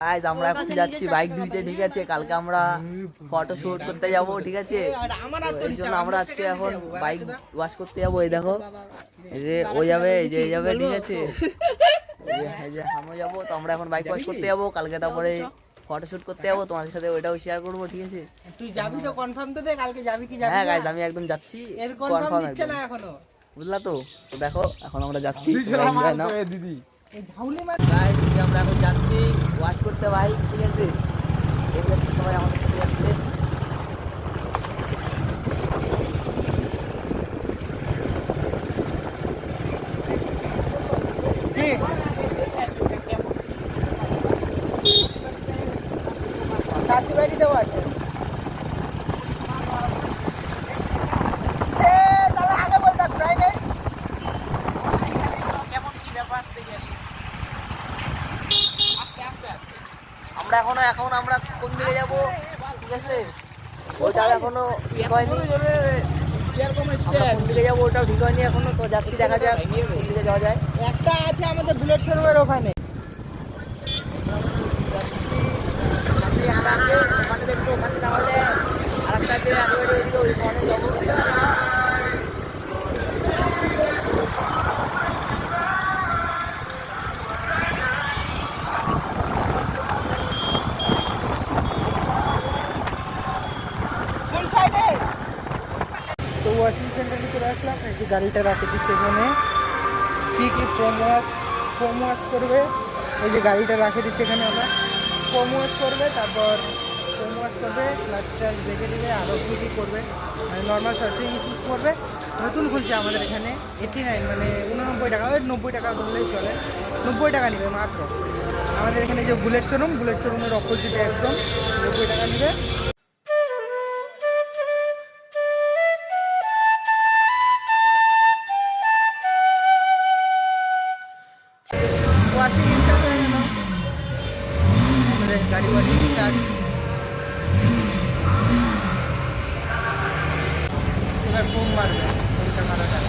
Guys আমরা এখন যাচ্ছি বাইক ধুইতে, ঠিক আছে। কালকে আমরা ফটো শুট করতে যাব, ঠিক আছে। এর জন্য আমরা আজকে এখন বাইক ওয়াশ করতে যাবো। এই দেখো, এই যে ও যাবে, এই যে যাবে, ঠিক আছে। এই যে আমরা যাবো, তো আমরা এখন বাইক ওয়াশ করতে যাবো। কালকে তারপরে ফটো শুট করতে যাবো, তোমাদের সাথে ওইটাও শেয়ার করবো, ঠিক আছে। তুই যাবি তো? কনফার্ম তো দে, কালকে যাবি কি যাবি? হ্যাঁ গাইস, আমি একদম যাচ্ছি, কনফার্ম দিচ্ছে না এখনো, বুঝলা তো। তো দেখো এখন আমরা যাচ্ছি দিদি। এই ঝাউলি মাছ গাইস, আমরা এখন যাচ্ছি ওয়াশ করতে বাইক, ঠিক আছে। এই দেখো সবাই আমাদের সাথে যাচ্ছে। কাশি বাড়ি দেওয়া আছে। তাহলে আগে বলতাম, তাই নেই কেমন কি ব্যাপার দেখে আসি। আস্তে আস্তে আস্তে আমরা এখন আমরা কোন দিকে যাবো, ঠিক আছে। ওইটা এখনো ঠিক হয়নি, আমরা কোন দিকে যাবো ওটাও ঠিক হয়নি এখনো। তো যাচ্ছি, দেখা যাক কোন দিকে যাওয়া যায়। একটা আছে আমাদের বুলেট শোরুমের ওখানে। একটা আছে ওখানে দেখবো, ওখানে না হলে আরেকটা আছে একেবারে ওইদিকে, ওইখানে যাবো। কোন সাইডে? তো ওয়াশিং সেন্টারে চলে আসলাম। এই যে গাড়িটা রাখে দিচ্ছে এখানে, কি ফোম ওয়াশ করবে। এই যে গাড়িটা রাখে দিচ্ছে এখানে, আমরা ফোম ওয়াশ করবে, তারপর ফোম ওয়াশ করবে, ক্লাচ টাচ দেখে দিবে, আরও কী করবে, মানে নর্মাল সার্ভিং করবে। নতুন খুলছে আমাদের এখানে 89, মানে 89 টাকা, ওই 90 টাকা বললেই চলে। 90 টাকা নেবে মাত্র আমাদের এখানে। যে বুলেট শোরুমের অপোজিটে একদম 90 টাকা নেবে। ওয়াশিং ইনচার্জ হয়ে গেল আমাদের গাড়ি ওয়াশিং ইনচার্জ। এবার ফোম মারবে, ফোমটা মারা যাবে।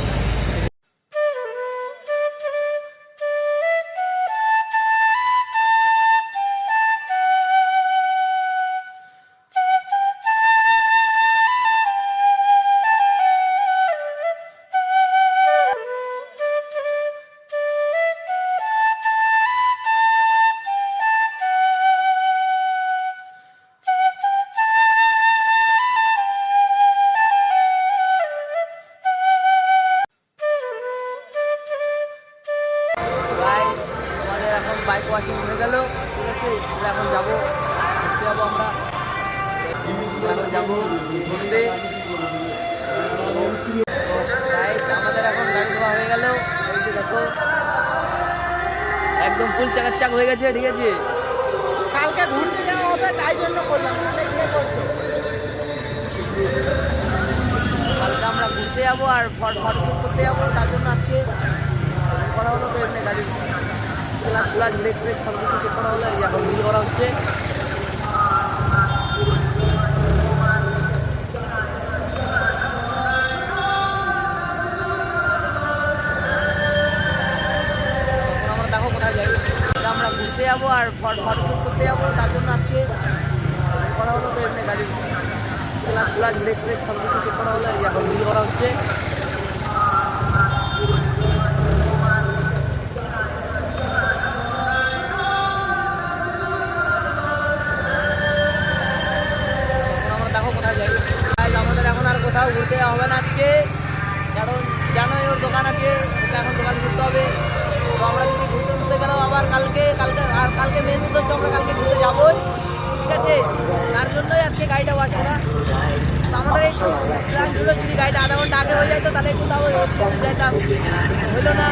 আমাদের এখন বাইক ওয়াশিং হয়ে গেল, ঠিক আছে। আমরা এখন যাবো ঘুরতে, যাবো আমরা এখন যাবো ঘুরতে। আমাদের এখন গাড়ি ধোয়া হয়ে গেল, এই যে দেখো একদম ফুল চাকাচাক হয়ে গেছে, ঠিক আছে। কালকে ঘুরতে যাওয়া হবে, তাই জন্য করলাম। কালকে আমরা ঘুরতে যাবো আর ফটো শুট করতে যাবো, তার জন্য আজকে করা হলো। তো এমনি গাড়ির ক্লাচ ব্রেক সব কিছু চেক করা হলো, এই এখন বিল করা হচ্ছে। আমরা দেখো কোথায় যাই। আমরা ঘুরতে যাবো আর ফটো শুট করতে যাবো, তার জন্য আজকে করা হলো। তো এমনি গাড়ির ক্লাচ ব্রেক সব কিছু চেক করা হলো, এই এখন বিল করা হচ্ছে। আমাদের এখন আর কোথাও ঘুরতে হবে না আজকে, কারণ জানোই ওর দোকান আছে, ওকে এখন দোকান ঘুরতে হবে। তো আমরা যদি ঘুরতে গেলেও আবার কালকে মেন উদ্দেশ্য আমরা কালকে ঘুরতে যাবোই, ঠিক আছে। তার জন্যই আজকে গাড়িটা ওয়াশ করা। তো আমাদের একটু প্ল্যান ছিল, যদি গাড়িটা আধা ঘন্টা আগে হয়ে যায় তো তাহলে একটু তাও ওইদিকে একটু যেতাম, হইলো না।